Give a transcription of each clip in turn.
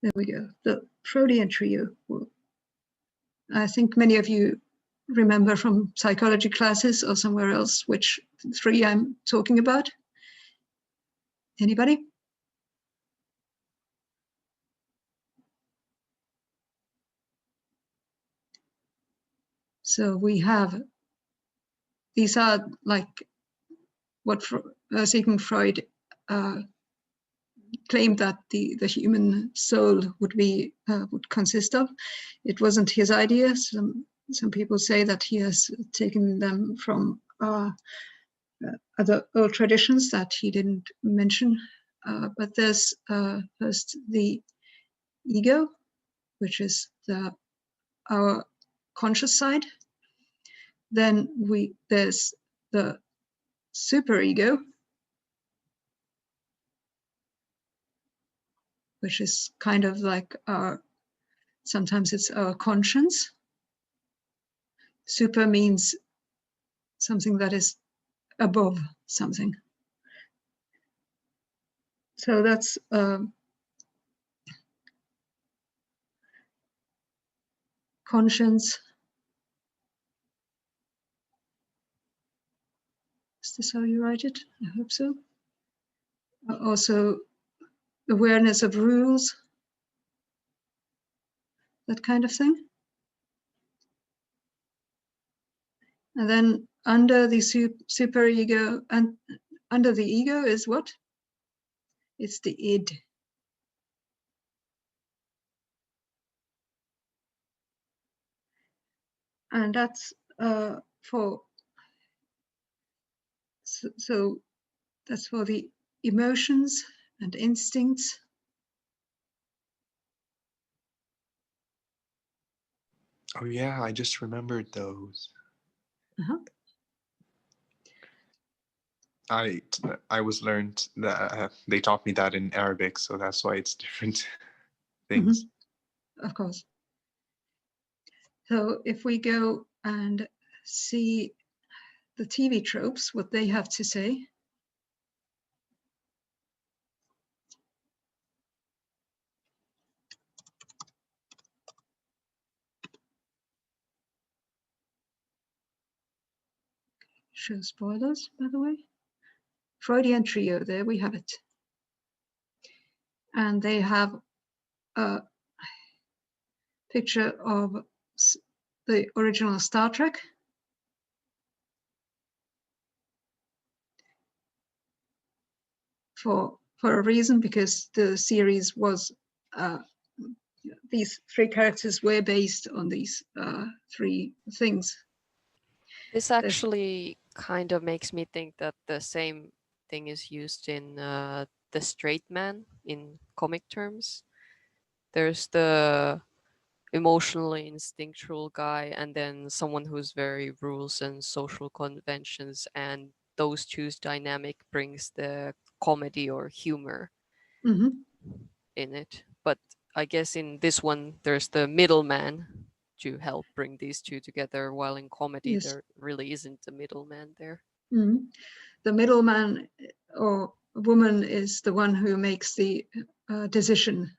There we go. The Freudian trio. I think many of you remember from psychology classes or somewhere else which three I'm talking about. Anybody? So we have, these are like what Sigmund Freud claimed that the human soul would consist of. It wasn't his idea. Some people say that he has taken them from other old traditions that he didn't mention. But there's first the ego, which is our conscious side. Then there's the superego, which is kind of like sometimes it's our conscience. Super means something that is above something. So that's conscience. Is this how you write it? I hope so. Also, awareness of rules, that kind of thing. And then under the superego, and under the ego is what? It's the id. And that's so that's for the emotions and instincts. Oh yeah, I just remembered those. Uh-huh. I was learned that they taught me that in Arabic, so that's why it's different things. Mm-hmm. Of course. So if we go and see the TV tropes, what they have to say. Show spoilers, by the way. Freudian trio, there we have it. And they have a picture of the original Star Trek. For a reason, because the series was, these three characters were based on these three things. This actually kind of makes me think that the same thing is used in The Straight Man in comic terms. There's the emotionally instinctual guy and then someone who's very rules and social conventions, and those two's dynamic brings the comedy or humor in it. But I guess in this one there's the middleman to help bring these two together, while in comedy there really isn't a middleman there. The middleman or woman is the one who makes the decision.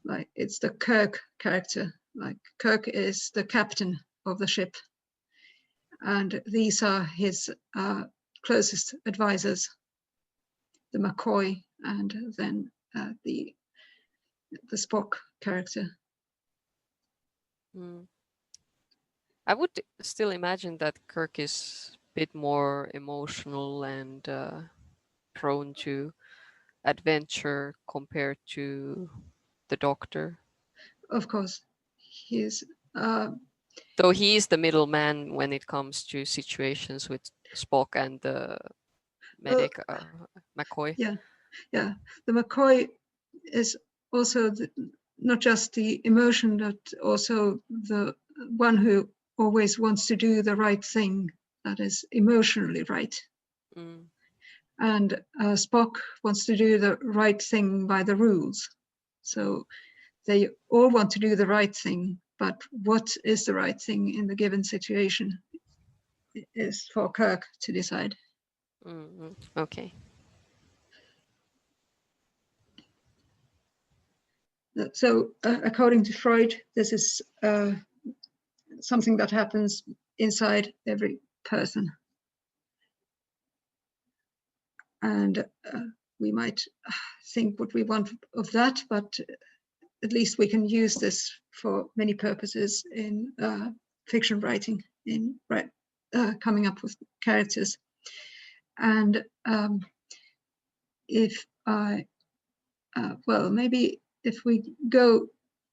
Like it's the Kirk character. Like Kirk is the captain of the ship, and these are his closest advisors, the McCoy and then the Spock character. I would still imagine that Kirk is a bit more emotional and prone to adventure compared to the Doctor. Of course, he's though he is the middleman when it comes to situations with Spock and the medic McCoy. Yeah. The McCoy is also not just the emotion, but also the one who always wants to do the right thing, that is emotionally right. And Spock wants to do the right thing by the rules. So they all want to do the right thing, but what is the right thing in the given situation is for Kirk to decide. Okay. So according to Freud, this is something that happens inside every person. And we might think what we want of that, but at least we can use this for many purposes in fiction writing, in coming up with characters. And if I, well, maybe if we go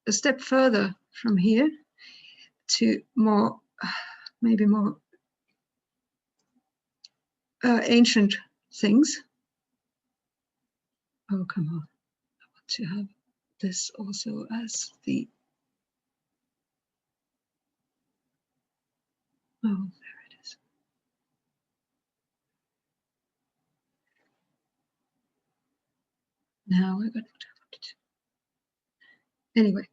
a step further from here to more, maybe more ancient things. Oh, come on. I want to have this also as the, oh, there it is. Now I got what I wanted to. Anyway.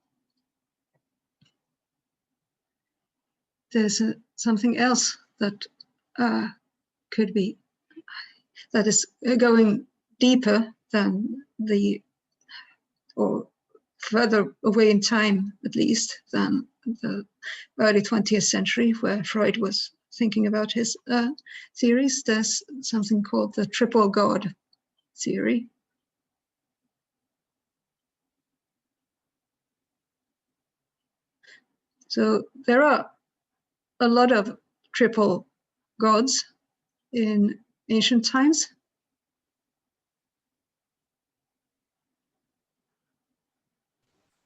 There's something else that could be, that is going deeper than the, or further away in time at least, than the early 20th century where Freud was thinking about his theories. There's something called the triple God theory. So there are a lot of triple gods in ancient times.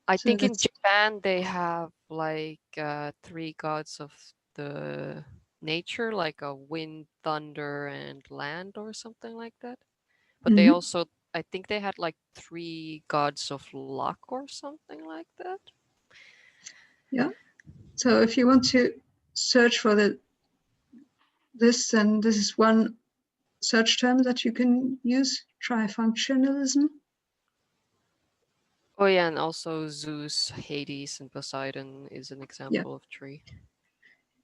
I So think in that's, Japan they have like 3 gods of the nature, like a wind, thunder, and land, or something like that. But they also, I think they had like 3 gods of luck or something like that. yeah. So if you want to search for this, then this is one search term that you can use, trifunctionalism. Oh yeah, and also Zeus, Hades, and Poseidon is an example of 3.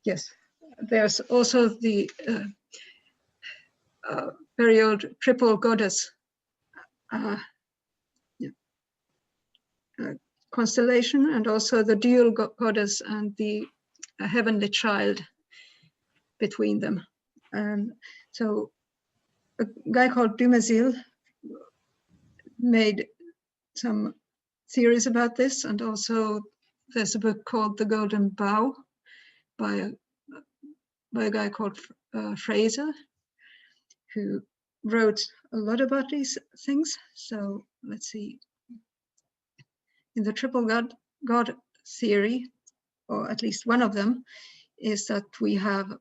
Yes. There's also the very old triple goddess constellation, and also the dual goddess and the heavenly child between them. And so a guy called Dumézil made some theories about this, and also there's a book called The Golden Bough by a guy called Fraser, who wrote a lot about these things. So let's see. In the triple God theory, or at least one of them, is that we have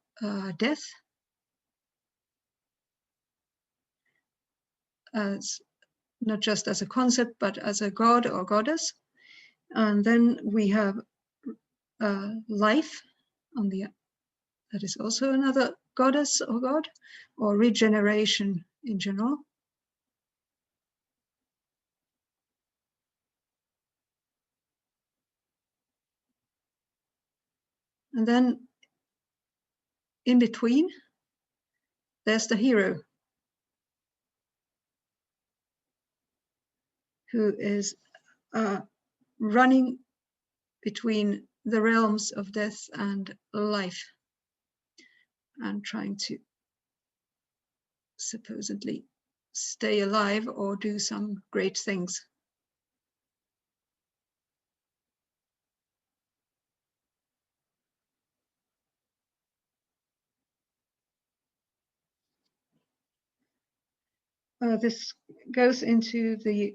death as not just as a concept, but as a god or goddess. And then we have life on the, that is also another goddess or god, or regeneration in general. And then in between, there's the hero, who is running between the realms of death and life, and trying to supposedly stay alive or do some great things. This goes into the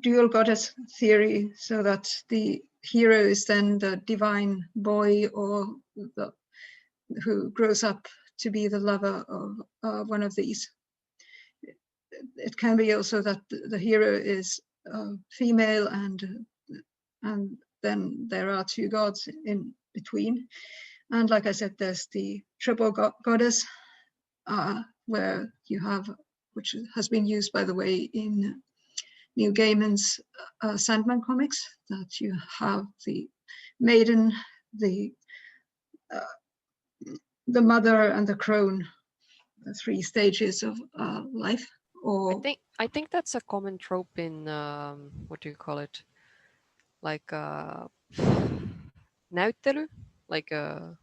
dual goddess theory, so that the hero is then the divine boy, or the, who grows up to be the lover of one of these. It can be also that the hero is female, and then there are 2 gods in between. And like I said, there's the triple goddess, where you have, which has been used, by the way, in Neil Gaiman's Sandman comics, that you have the maiden, the mother, and the crone, the 3 stages of life. Or I think that's a common trope in what do you call it? like a näyttely, like a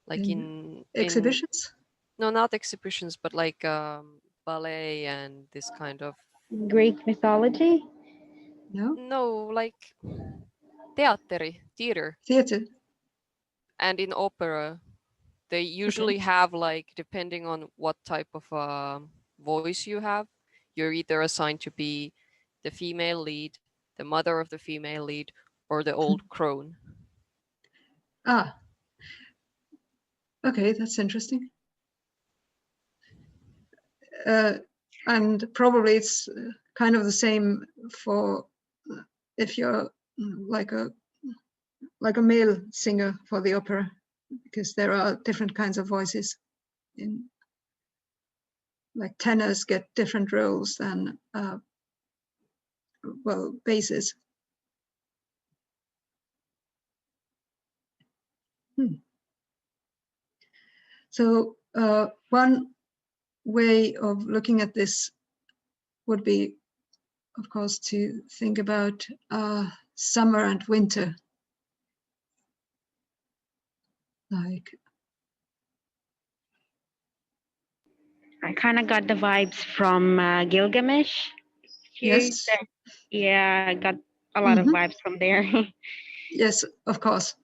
like in exhibitions? no, not exhibitions, but like ballet and this kind of Greek mythology. no, like theater. Theater. And in opera, they usually have like, depending on what type of voice you have, you're either assigned to be the female lead, the mother of the female lead, or the old crone. Ah, okay, that's interesting. And probably it's kind of the same for if you're like a male singer for the opera, because there are different kinds of voices. In like tenors get different roles than well, basses. So one way of looking at this would be, of course, to think about summer and winter. Like, I kind of got the vibes from Gilgamesh. yes. Yeah, I got a lot of vibes from there. Yes, of course.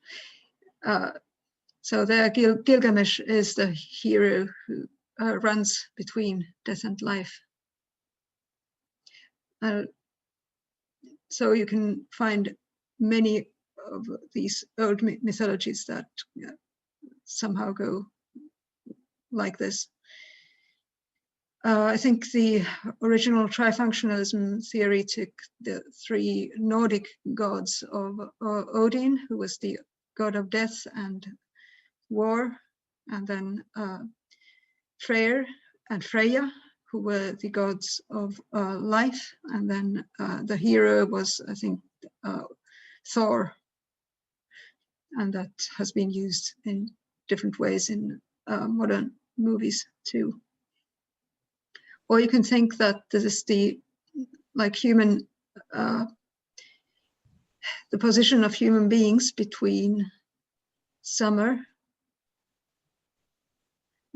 So there, Gilgamesh is the hero who runs between death and life. So you can find many of these old mythologies that somehow go like this. I think the original trifunctionalism theory took the three Nordic gods of Odin, who was the god of death and war, and then Freyr and Freya, who were the gods of life, and then the hero was, I think, Thor, and that has been used in different ways in modern movies too. Or you can think that this is the human, the position of human beings between summer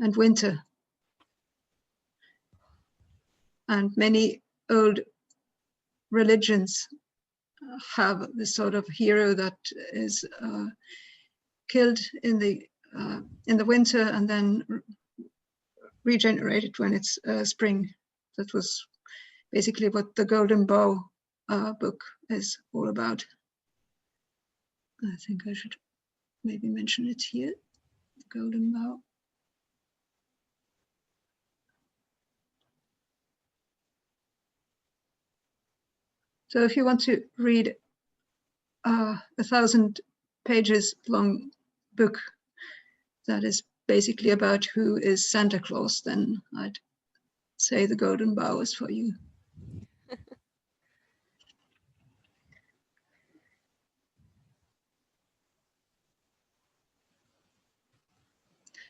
and winter. And many old religions have this sort of hero that is killed in the winter and then regenerated when it's spring. That was basically what the Golden Bough book is all about. I think I should maybe mention it here, the Golden Bough. So if you want to read a 1,000 pages long book that is basically about who is Santa Claus, then I'd say the Golden Bough is for you.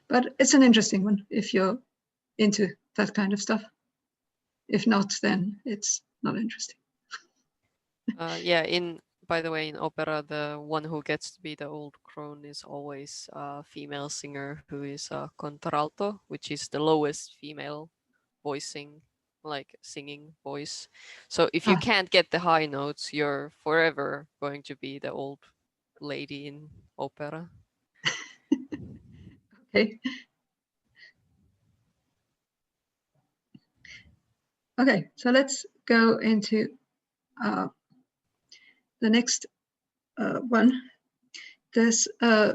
But it's an interesting one if you're into that kind of stuff. If not, then it's not interesting. Yeah, by the way, in opera, the one who gets to be the old crone is always a female singer who is a contralto, which is the lowest female voicing, like singing voice. So if you can't get the high notes, you're forever going to be the old lady in opera. Okay. Okay, so let's go into the next one. There's, I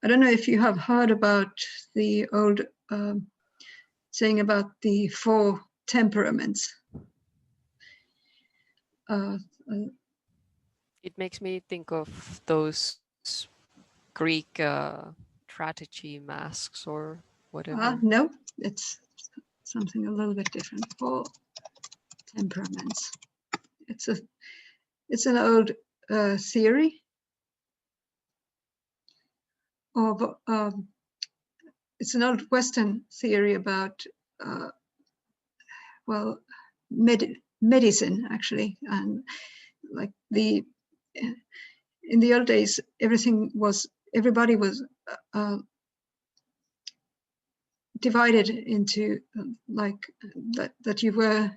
don't know if you have heard about the old saying about the 4 temperaments. It makes me think of those Greek tragedy masks or whatever. No, it's something a little bit different. 4 temperaments. It's an old theory of it's an old Western theory about well, medicine actually, and like in the old days, everybody was divided into like that you were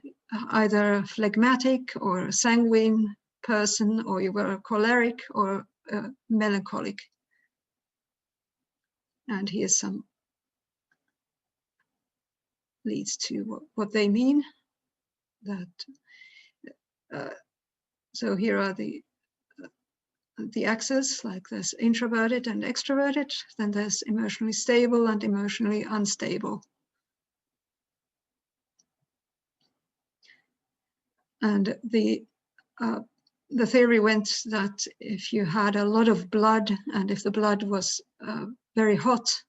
either a phlegmatic or a sanguine person, or you were a choleric or a melancholic. And here's some leads to what they mean. That so here are the axes, like there's introverted and extroverted, then there's emotionally stable and emotionally unstable. And the theory went that if you had a lot of blood, and if the blood was very hot,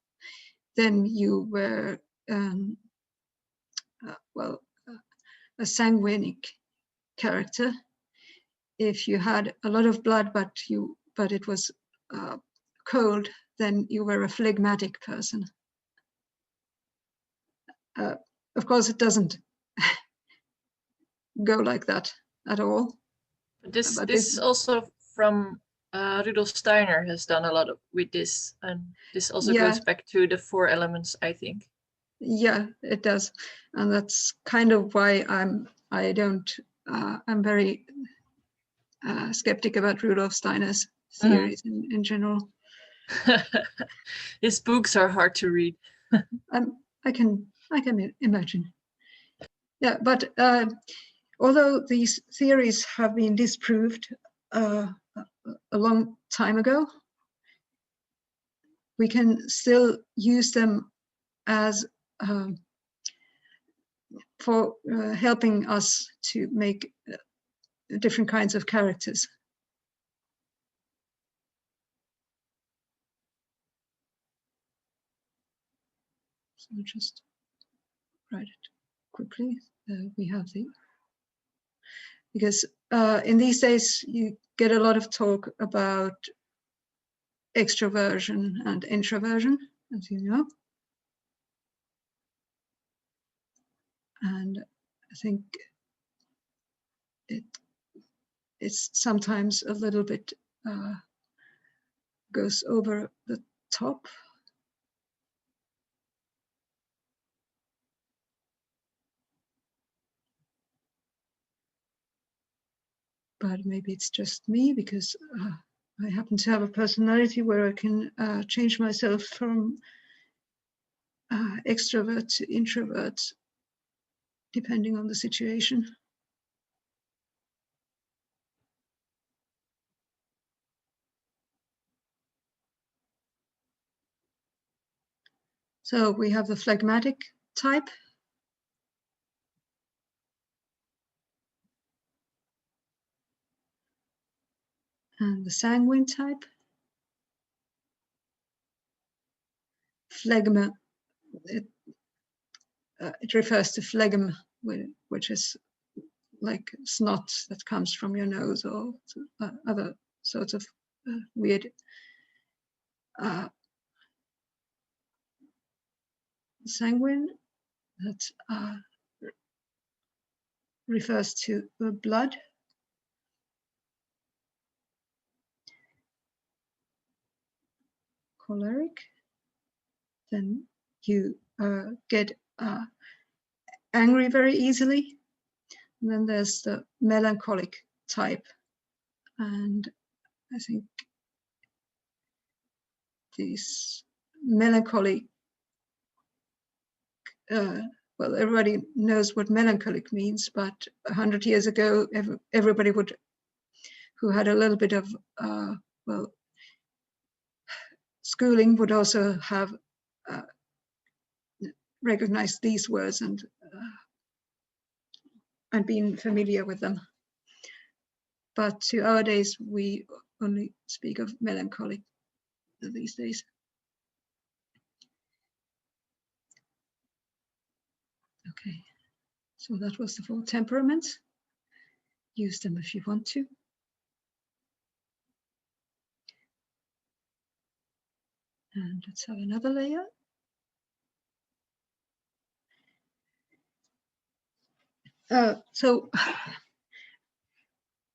then you were a sanguinic character. If you had a lot of blood but it was cold, then you were a phlegmatic person. Of course, it doesn't go like that at all. This is also from Rudolf Steiner has done a lot with this, and this also goes back to the 4 elements, I think. Yeah, it does, and that's kind of why I'm very skeptic about Rudolf Steiner's theories in general. His books are hard to read. I can imagine. Yeah, but although these theories have been disproved a long time ago, we can still use them as for helping us to make different kinds of characters. So I'll just write it quickly. We have because in these days you get a lot of talk about extroversion and introversion, as you know. And I think it's sometimes a little bit goes over the top. But maybe it's just me, because I happen to have a personality where I can change myself from extrovert to introvert, depending on the situation. So we have the phlegmatic type. And the sanguine type. Phlegma, it refers to phlegm, which is like snot that comes from your nose, or other sorts of weird sanguine, that refers to the blood. Choleric, then you get angry very easily. And then there's the melancholic type, and I think this melancholy, well, everybody knows what melancholic means, but 100 years ago, everybody who had a little bit of schooling would also have recognized these words and been familiar with them. But to our days, we only speak of melancholic these days. Okay, so that was the 4 temperaments. Use them if you want to. And let's have another layer. So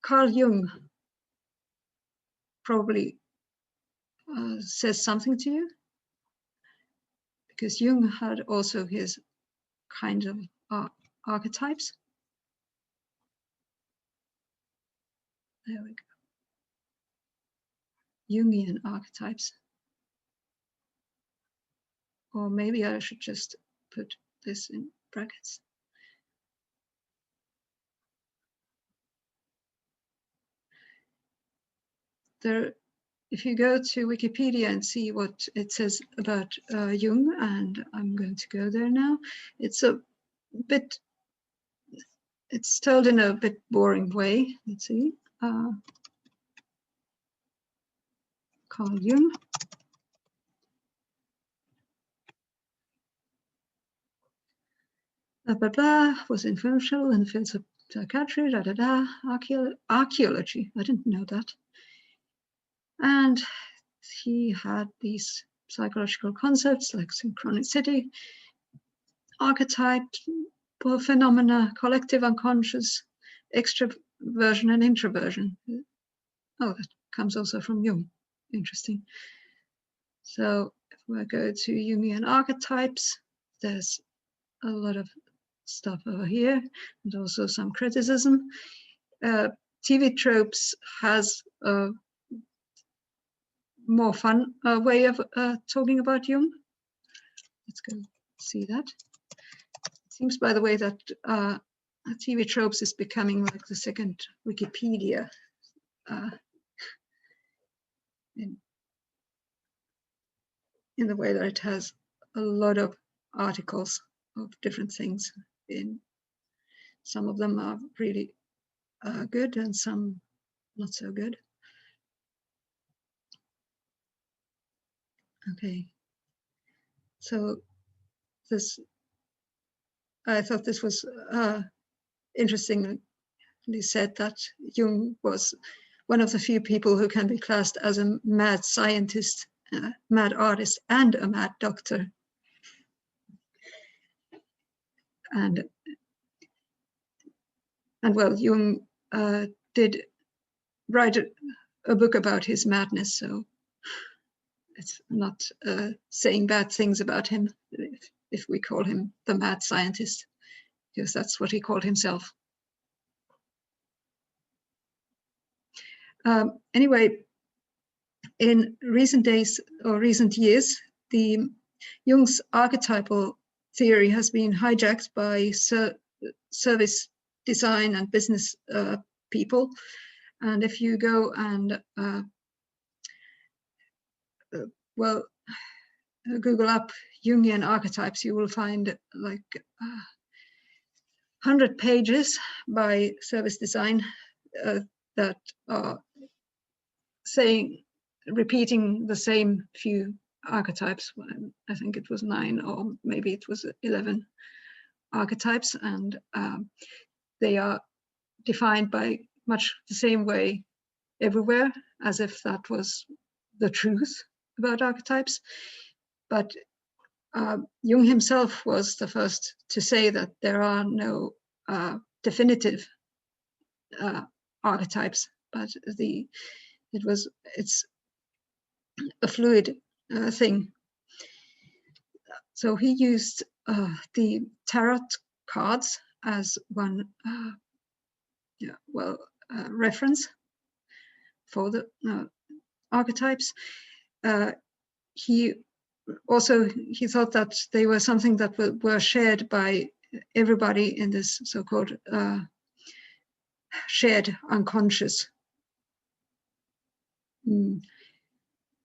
Carl Jung probably says something to you, because Jung had also his kind of archetypes. There we go. Jungian archetypes. Or maybe I should just put this in brackets. There, if you go to Wikipedia and see what it says about Jung, and I'm going to go there now, it's a bit, it's told in a bit boring way. Let's see. Carl Jung. Blah, blah, blah, was influential in the fields of psychiatry, archaeology. I didn't know that. And he had these psychological concepts like synchronicity, archetype, phenomena, collective unconscious, extraversion and introversion. Oh, that comes also from Jung. Interesting. So if we go to Jungian archetypes, there's a lot of stuff over here, and also some criticism. TV Tropes has a more fun way of talking about Jung. Let's go see that. It seems, by the way, that TV Tropes is becoming like the second Wikipedia. In the way that it has a lot of articles of different things. In some of them are really good and some not so good. Okay, so this, I thought this was interestingly said that Jung was one of the few people who can be classed as a mad scientist, mad artist, and a mad doctor. And well, Jung did write a book about his madness, so it's not saying bad things about him if we call him the mad scientist, because that's what he called himself. Anyway, in recent days or recent years, the Jung's archetypal theory has been hijacked by service design and business people. And if you go and well, Google up Jungian archetypes, you will find like 100 pages by service design that are repeating the same few archetypes. I think it was 9 or maybe it was 11 archetypes, and they are defined by much the same way everywhere, as if that was the truth about archetypes. But Jung himself was the first to say that there are no definitive archetypes, but it's a fluid thing. So he used the tarot cards as one reference for the archetypes. He thought that they were something that were shared by everybody in this so-called shared unconscious.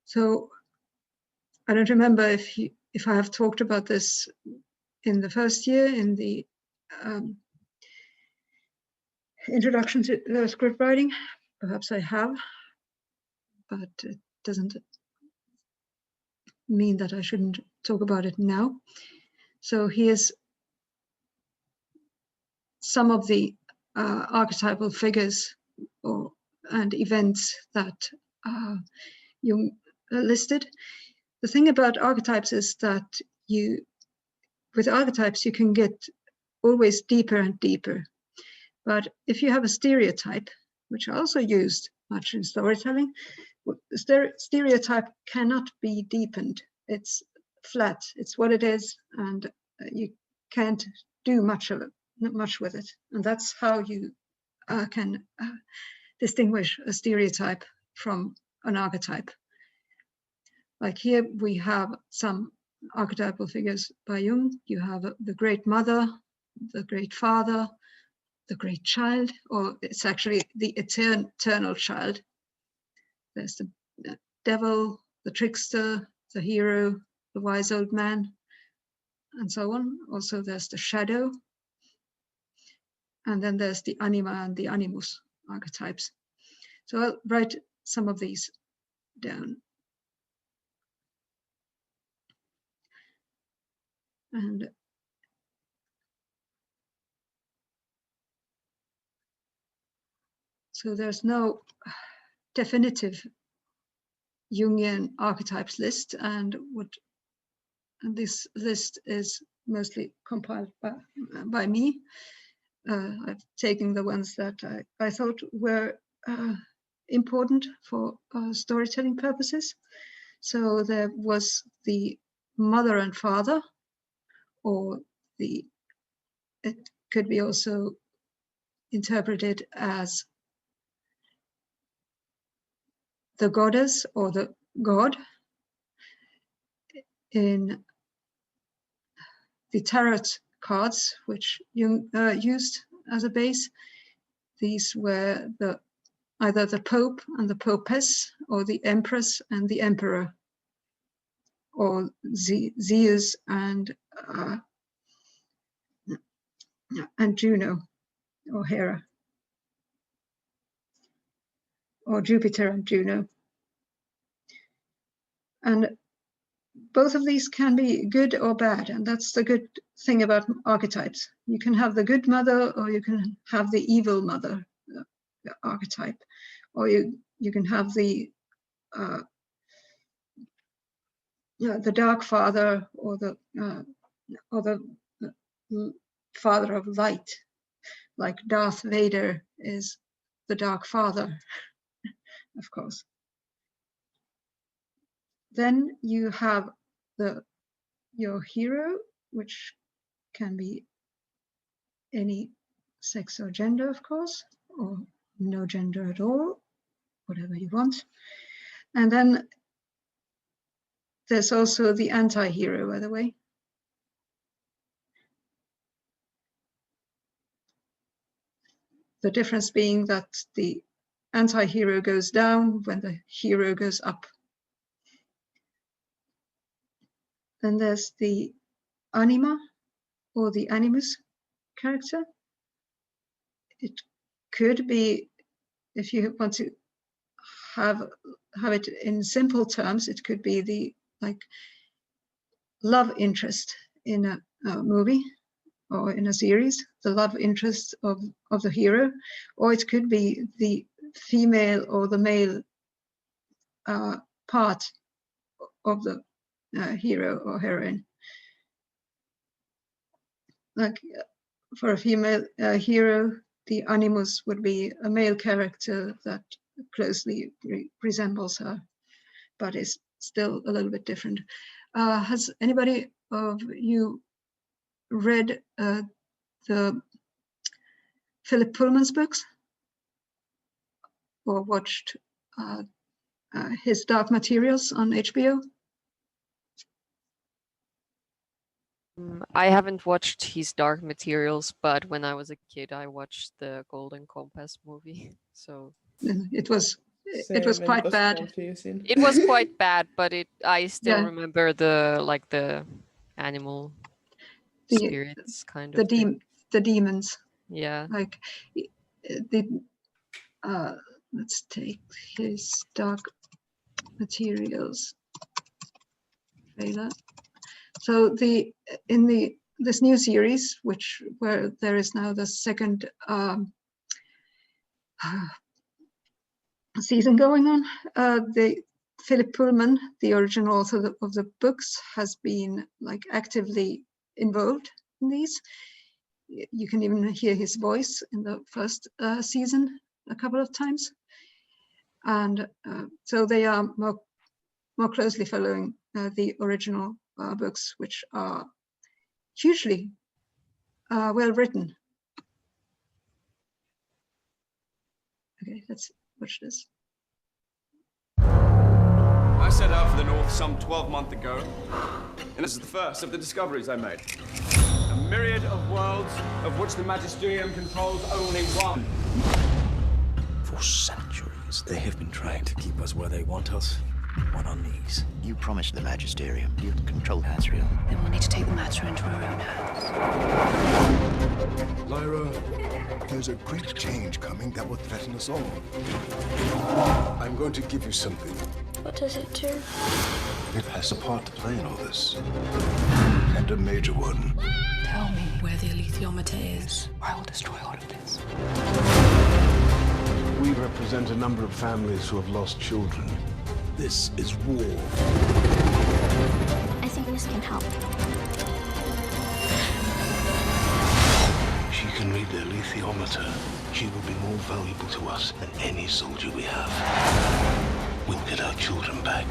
So I don't remember if I have talked about this in the first year in the introduction to script writing. Perhaps I have, but it doesn't mean that I shouldn't talk about it now. So here's some of the archetypal figures and events that Jung listed. The thing about archetypes is that with archetypes you can get always deeper and deeper. But if you have a stereotype, which are also used much in storytelling. Stereotype cannot be deepened. It's flat. It's what it is, and you can't do much with it. And that's how you can distinguish a stereotype from an archetype. Like here we have some archetypal figures by Jung. You have the great mother, the great father, the great child, or it's actually the eternal child. There's the devil, the trickster, the hero, the wise old man, and so on. Also there's the shadow. And then there's the anima and the animus archetypes. So I'll write some of these down. And so there's no definitive Jungian archetypes list, and this list is mostly compiled by me. I've taken the ones that I thought were important for storytelling purposes. So there was the mother and father, or it could be also interpreted as the goddess or the god. In the tarot cards, which Jung used as a base, these were either the Pope and the Popess, or the Empress and the Emperor, or Zeus and Juno, or Hera, or Jupiter and Juno. And both of these can be good or bad, and that's the good thing about archetypes. You can have the good mother, or you can have the evil mother archetype, or you can have the dark father, or the father of light, like Darth Vader is the dark father, of course. Then you have your hero, which can be any sex or gender, of course, or no gender at all, whatever you want. And then there's also the anti-hero, by the way. The difference being that the anti-hero goes down when the hero goes up. Then there's the anima, or the animus character. It could be, if you want to have it in simple terms, it could be the love interest in a movie or in a series, the love interest of the hero, or it could be the female or the male part of the hero or heroine. Like for a female hero, the animus would be a male character that closely resembles her, but is still a little bit different. Has anybody of you read the Philip Pullman's books, or watched his Dark Materials on HBO? I haven't watched his Dark Materials, but when I was a kid, I watched the Golden Compass movie. So it was quite bad. It was quite bad, but I still remember the animal spirits kind of the demons. Yeah. Like let's take his Dark Materials trailer. So in this new series, where there is now the second season going on, the Philip Pullman, the original author of the books, has been actively involved in these. You can even hear his voice in the first season, a couple of times, and so they are more closely following the original books, which are hugely well written. Okay, let's watch this. I set out for the north some 12 months ago, and this is the first of the discoveries I made. A myriad of worlds, of which the Magisterium controls only one. For centuries, they have been trying to keep us where they want us, on our knees. You promised the Magisterium you'd control Asriel. Then we'll need to take the matter into our own hands. Lyra, there's a great change coming that will threaten us all. I'm going to give you something. What does it do? It has a part to play in all this. And a major one. Tell me where the alethiometer is, or I will destroy all of this. We represent a number of families who have lost children. This is war. I think this can help. She can read the alethiometer. She will be more valuable to us than any soldier we have. We'll get our children back.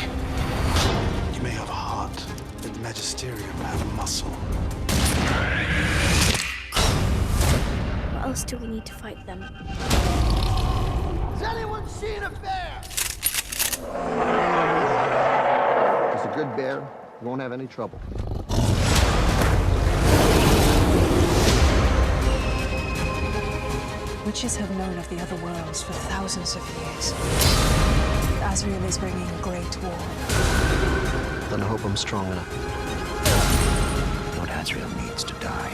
You may have a heart, but the Magisterium have muscle. What else do we need to fight them? Has anyone seen a bear? It's a good bear. You won't have any trouble. Witches have known of the other worlds for thousands of years. Asriel is bringing a great war. Then I hope I'm strong enough. Lord Asriel needs to die.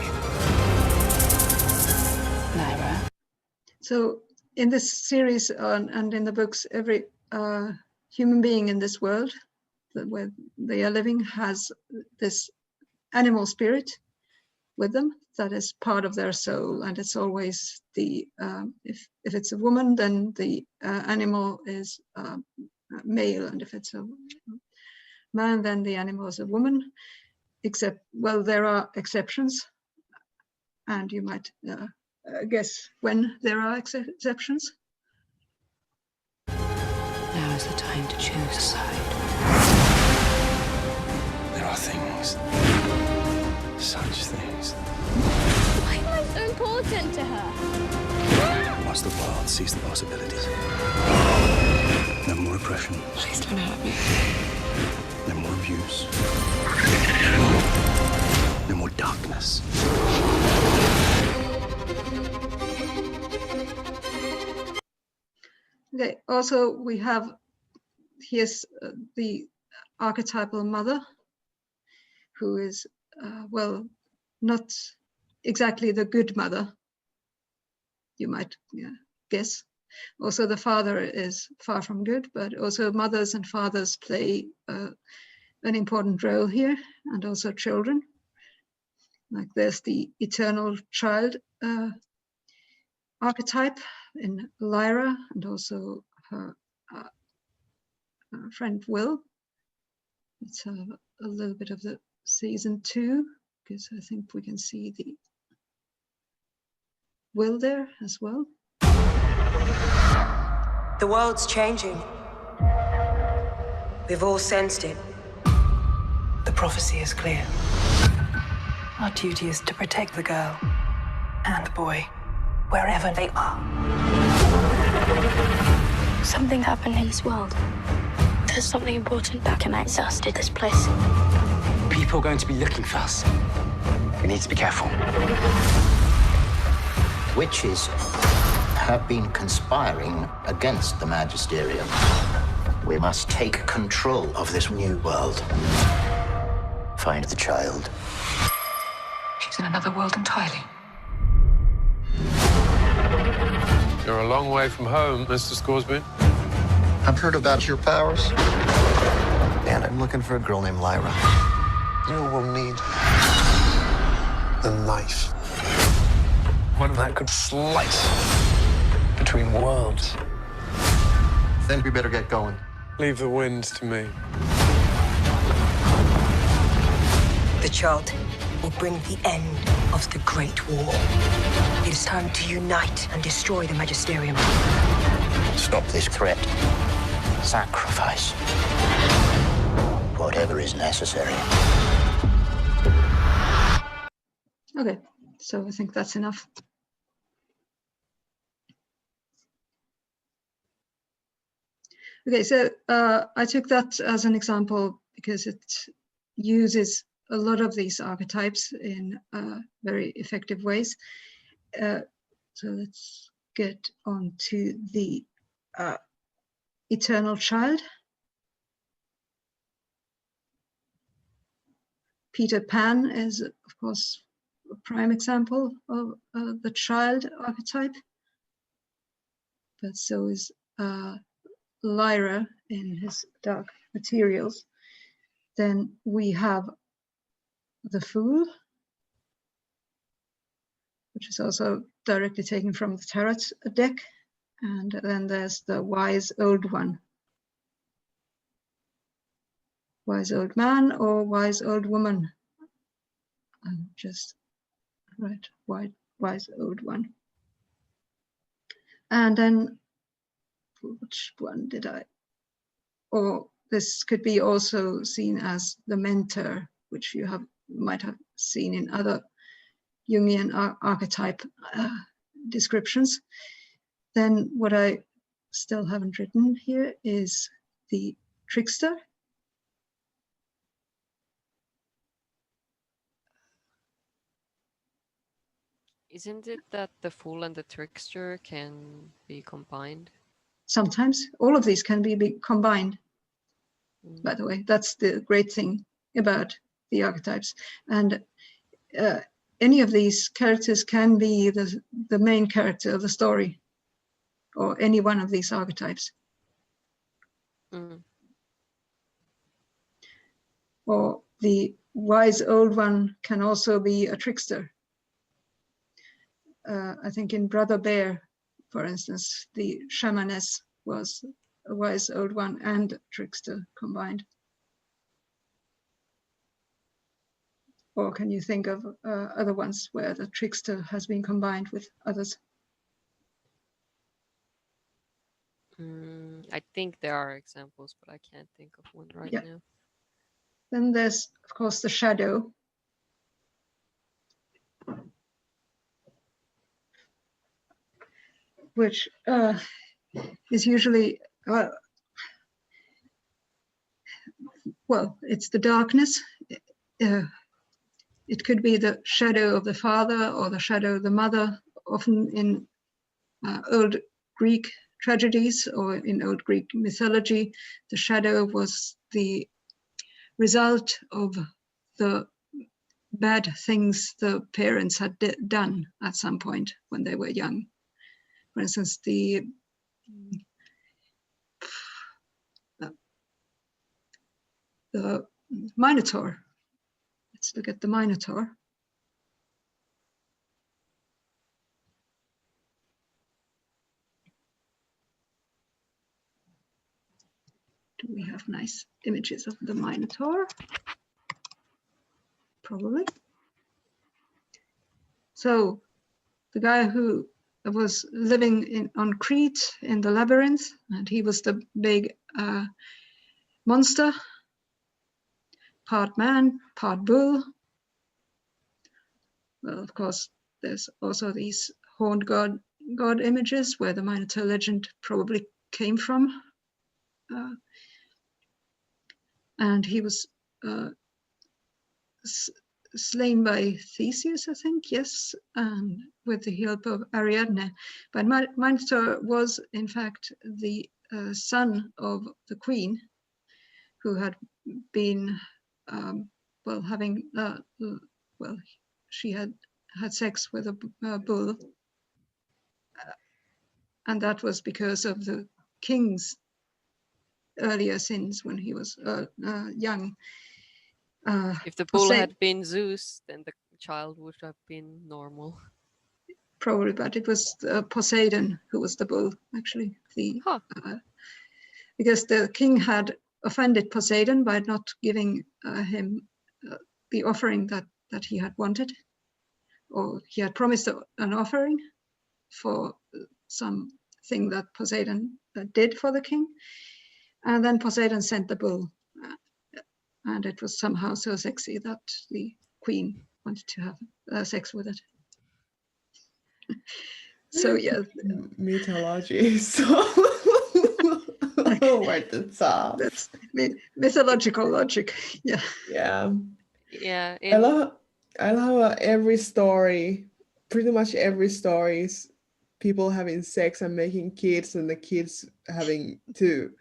Lyra. So in this series and in the books, every human being in this world where they are living has this animal spirit with them that is part of their soul, and it's always the if it's a woman, then the animal is male, and if it's a man, then the animal is a woman. Except, well, there are exceptions, and you might guess when there are exceptions. Now is the time to choose a side. There are things, such things. Why am I so important to her? Once the world sees the possibilities, no more oppression. Please don't hurt me. No more abuse. No more darkness. Okay, also we have, here's the archetypal mother, who is, well, not exactly the good mother, you might guess. Also, the father is far from good, but also mothers and fathers play an important role here, and also children. Like there's the eternal child archetype in Lyra, and also her friend Will. Let's have a little bit of the season 2, because I think we can see the Will there as well. The world's changing. We've all sensed it. The prophecy is clear. Our duty is to protect the girl and the boy, wherever they are. Something happened in this world. There's something important that connects us to this place. People are going to be looking for us. We need to be careful. Witches have been conspiring against the Magisterium. We must take control of this new world. Find the child. She's in another world entirely. You're a long way from home, Mr. Scoresby. I've heard about your powers. And I'm looking for a girl named Lyra. You will need a knife. One that could slice between worlds. Then we better get going. Leave the winds to me. The child, will bring the end of the Great War. It is time to unite and destroy the Magisterium. Stop this threat. Sacrifice. Whatever is necessary. Okay, so I think that's enough. Okay, so I took that as an example because it uses a lot of these archetypes in very effective ways. So let's get on to the eternal child. Peter Pan is, of course, a prime example of the child archetype, but so is Lyra in his Dark Materials. Then we have the Fool, which is also directly taken from the Tarot deck. And then there's the Wise Old One. Wise Old Man or Wise Old Woman. Just right, Wise Old One. And then, which one did I? Or this could be also seen as the Mentor, which you might have seen in other Jungian archetype descriptions. Then what I still haven't written here is the Trickster. Isn't it that the Fool and the Trickster can be combined? Sometimes all of these can be combined. By the way, that's the great thing about the archetypes. And any of these characters can be the main character of the story, or any one of these archetypes. Or the Wise Old One can also be a trickster. I think in Brother Bear, for instance, the shamaness was a Wise Old One and a trickster combined. Or can you think of other ones where the trickster has been combined with others? I think there are examples, but I can't think of one right now. Then there's, of course, the Shadow. Which is usually, well, it's the darkness. It could be the shadow of the father or the shadow of the mother. Often in old Greek tragedies or in old Greek mythology, the shadow was the result of the bad things the parents had done at some point when they were young. For instance, the Minotaur. Let's look at the Minotaur. Do we have nice images of the Minotaur? Probably. So the guy who was living on Crete in the labyrinth, and he was the big monster, part man, part bull. Well, of course, there's also these horned god images where the Minotaur legend probably came from. And he was slain by Theseus, I think, yes, and with the help of Ariadne. But Minotaur was, in fact, the son of the queen, who had been, well, having, well, she had sex with a bull, and that was because of the king's earlier sins when he was young. If the bull had been Zeus, then the child would have been normal. Probably, but it was Poseidon who was the bull, actually. Because the king had offended Poseidon by not giving him the offering that that he had wanted, or he had promised an offering for something that Poseidon did for the king. And then Poseidon sent the bull, and it was somehow so sexy that the queen wanted to have sex with it. So yeah, mythology is so over the top. That's mythological logic. Yeah. Yeah. Yeah. I love every story. Pretty much every story is people having sex and making kids, and the kids having to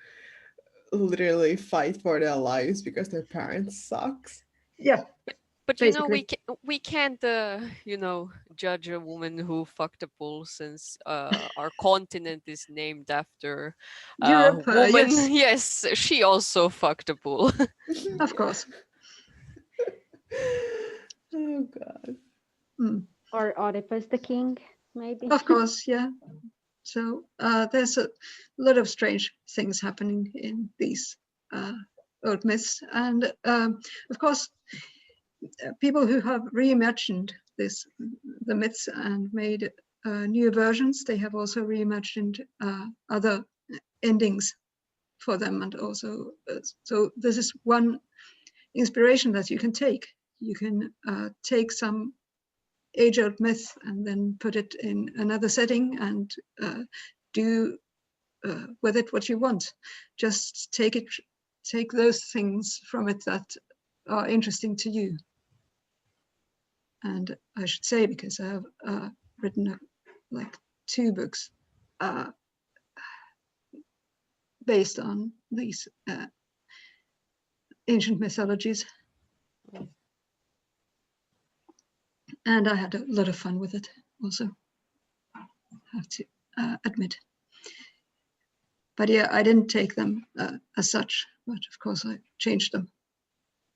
literally fight for their lives because their parents sucks. Yeah. But you know, we can't judge a woman who fucked a bull, since our continent is named after a Europe, woman. yes. Yes, she also fucked a bull. Of course. Oh God. Or Oedipus the king, maybe. Of course, yeah. So there's a lot of strange things happening in these old myths, and of course, people who have reimagined the myths and made new versions, they have also reimagined other endings for them, and also so this is one inspiration that you can take. You can take some age-old myth and then put it in another setting and do with it what you want. Just take those things from it that are interesting to you. And I should say, because I have written like 2 books based on these ancient mythologies. And I had a lot of fun with it also, I have to admit. But yeah, I didn't take them as such, but of course I changed them.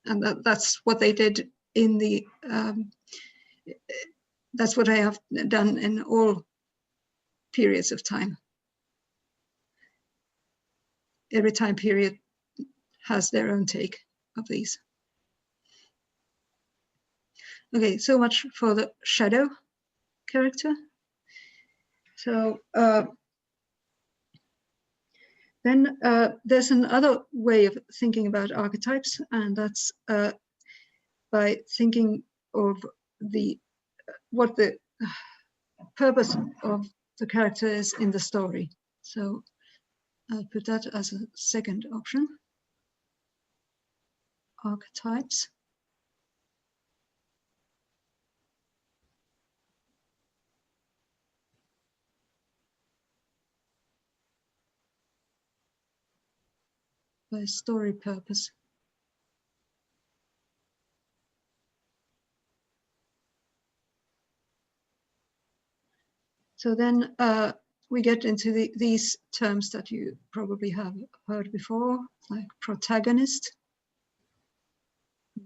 And that's what they did in the, that's what I have done in all periods of time. Every time period has their own take of these. Okay, so much for the shadow character. So then there's another way of thinking about archetypes, and that's by thinking of what the purpose of the character is in the story. So I'll put that as a second option. Archetypes. By story purpose. So then we get into these terms that you probably have heard before, like protagonist.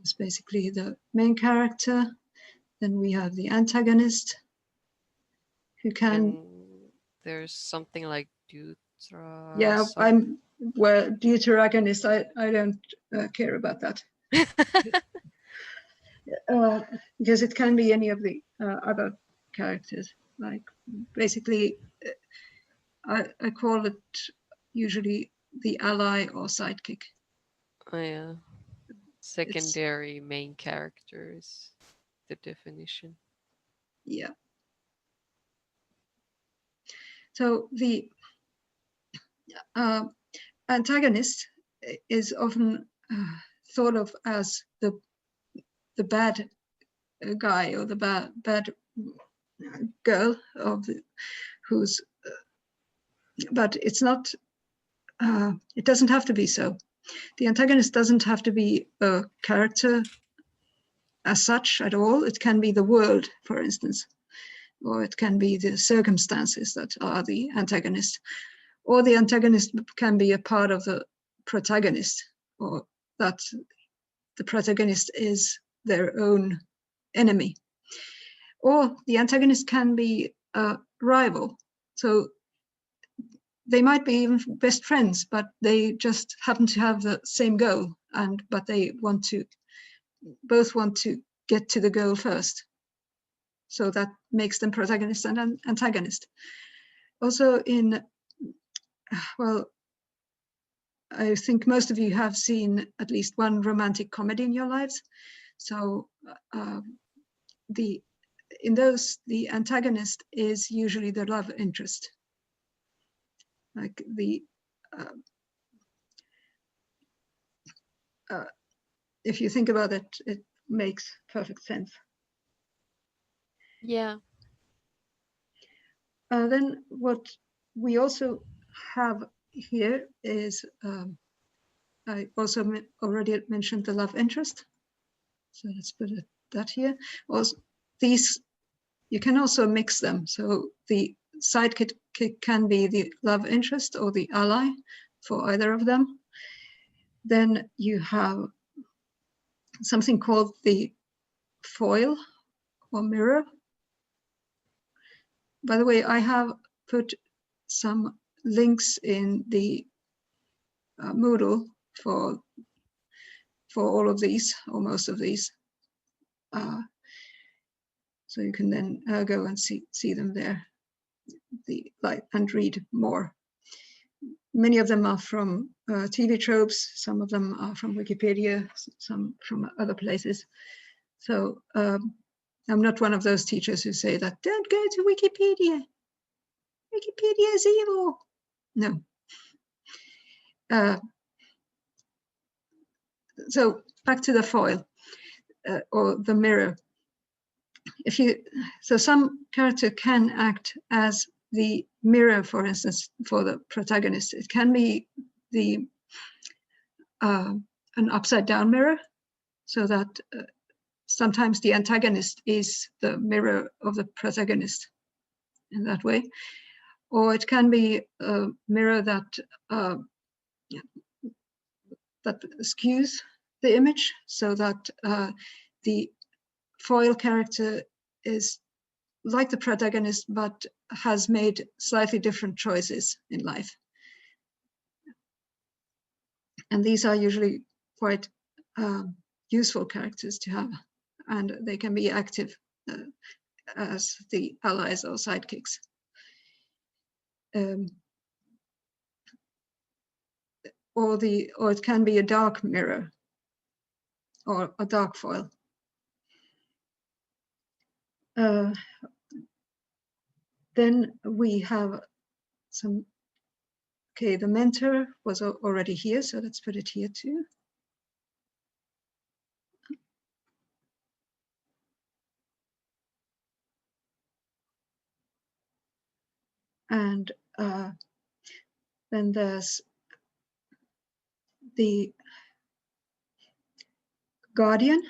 It's basically the main character. Then we have the antagonist, who can. And there's something like Deuteragonist. Yeah, well, deuteragonist. I don't care about that. Because it can be any of the other characters. Like basically, I call it usually the ally or sidekick. Oh yeah, secondary main characters, the definition. Yeah. So the antagonist is often thought of as the bad guy or the bad girl who's but it's not it doesn't have to be so. The antagonist doesn't have to be a character as such at all. It can be the world, for instance, or it can be the circumstances that are the antagonist, or the antagonist can be a part of the protagonist, or that the protagonist is their own enemy. Or the antagonist can be a rival. So they might be even best friends, but they just happen to have the same goal, but they both want to get to the goal first. So that makes them protagonist and antagonist. Also well, I think most of you have seen at least one romantic comedy in your lives. So in those, the antagonist is usually the love interest. Like if you think about it, it makes perfect sense. Yeah. Then what we also have here is, I also already mentioned the love interest. So let's put that here. Also, these, you can also mix them. So the sidekick can be the love interest or the ally for either of them. Then you have something called the foil or mirror. By the way, I have put some links in the Moodle for all of these, or most of these. So you can then go and see them there, and read more. Many of them are from TV tropes, some of them are from Wikipedia, some from other places. So I'm not one of those teachers who say that, don't go to Wikipedia. Wikipedia is evil. No. So back to the foil or the mirror. So some character can act as the mirror, for instance, for the protagonist. It can be an upside down mirror, so that sometimes the antagonist is the mirror of the protagonist in that way. Or it can be a mirror that skews the image, so that the foil character is like the protagonist, but has made slightly different choices in life. And these are usually quite useful characters to have, and they can be active as the allies or sidekicks. Or it can be a dark mirror or a dark foil. Then we have some, okay, the mentor was already here, so let's put it here too. And then there's the guardian.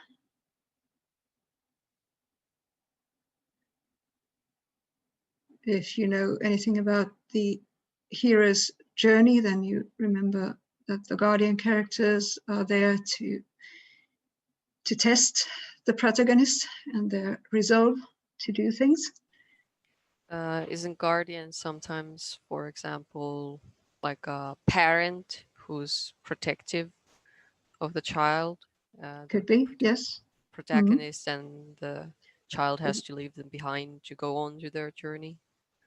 If you know anything about the hero's journey, then you remember that the guardian characters are there to test the protagonist and their resolve to do things. Isn't guardian sometimes, for example, like a parent who's protective of the child? Could be, yes. Protagonist, and the child has to leave them behind to go on to their journey.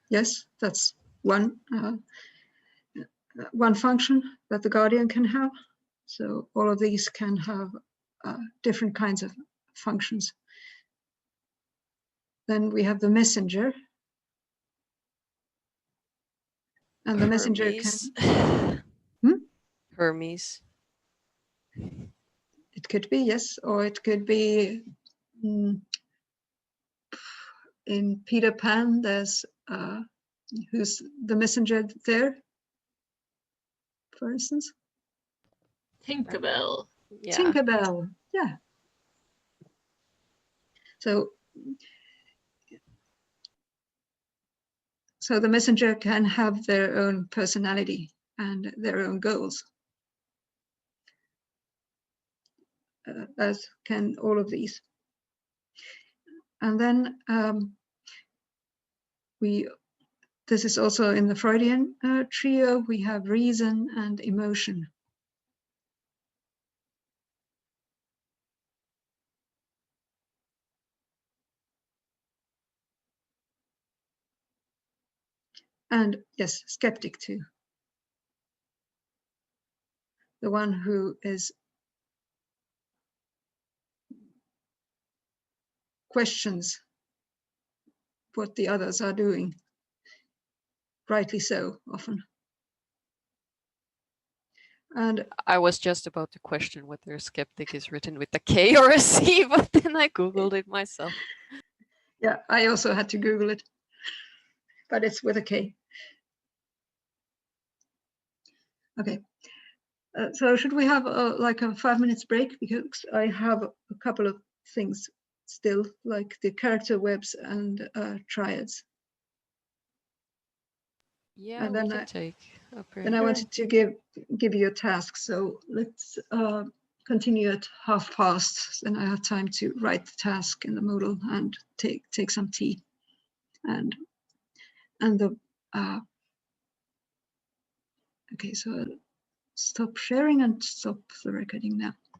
Yes, that's one function that the guardian can have. So all of these can have different kinds of functions. Then we have the messenger. And the messenger can... Hermes. It could be, yes, or it could be in Peter Pan, there's who's the messenger there, for instance? Tinkerbell. Yeah. Tinkerbell, yeah. So the messenger can have their own personality and their own goals, as can all of these. And then this is also in the Freudian trio, we have reason and emotion. And yes, skeptic too. The one who is questions what the others are doing, rightly so often. And I was just about to question whether skeptic is written with a K or a C, but then I Googled it myself. yeah, I also had to Google it, but it's with a K. Okay, so should we have like a 5 minutes break, because I have a couple of things still, like the character webs and triads. Yeah, and we then can take a break. Then I wanted to give you a task, so let's continue at past. Then I have time to write the task in the Moodle and take some tea, and the okay. So I'll stop sharing and stop the recording now.